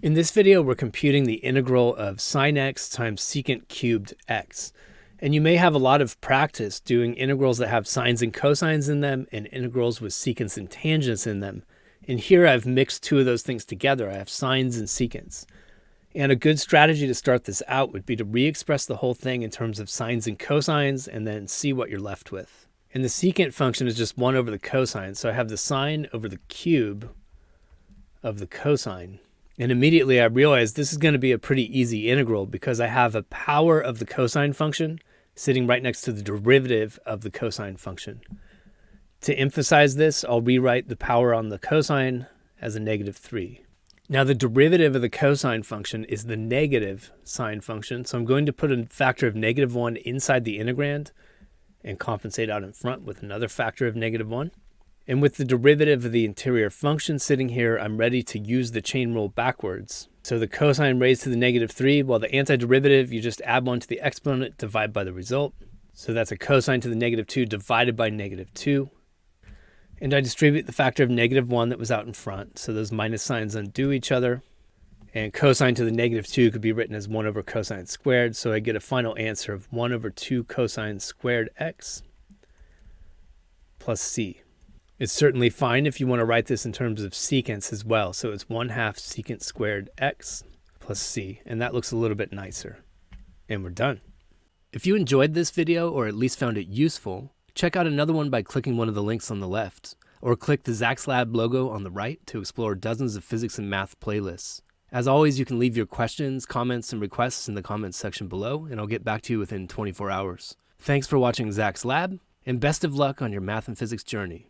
In this video, we're computing the integral of sine x times secant cubed x. And you may have a lot of practice doing integrals that have sines and cosines in them and integrals with secants and tangents in them. And here I've mixed two of those things together. I have sines and secants. And a good strategy to start this out would be to re-express the whole thing in terms of sines and cosines and then see what you're left with. And the secant function is just 1 over the cosine. So I have the sine over the cube of the cosine. And immediately I realized this is going to be a pretty easy integral because I have a power of the cosine function sitting right next to the derivative of the cosine function. To emphasize this, I'll rewrite the power on the cosine as a -3. Now the derivative of the cosine function is the negative sine function, so I'm going to put a factor of -1 inside the integrand and compensate out in front with another factor of -1. And with the derivative of the interior function sitting here, I'm ready to use the chain rule backwards. So the cosine raised to the -3, while the antiderivative, you just add 1 to the exponent, divide by the result. So that's a cosine to the -2 divided by -2. And I distribute the factor of -1 that was out in front. So those minus signs undo each other. And cosine to the -2 could be written as 1 over cosine squared. So I get a final answer of 1 over 2 cosine squared x plus c. It's certainly fine if you want to write this in terms of secants as well. So it's 1/2 secant squared x plus c. And that looks a little bit nicer. And we're done. If you enjoyed this video or at least found it useful, check out another one by clicking one of the links on the left. Or click the Zach's Lab logo on the right to explore dozens of physics and math playlists. As always, you can leave your questions, comments, and requests in the comments section below, and I'll get back to you within 24 hours. Thanks for watching Zach's Lab, and best of luck on your math and physics journey.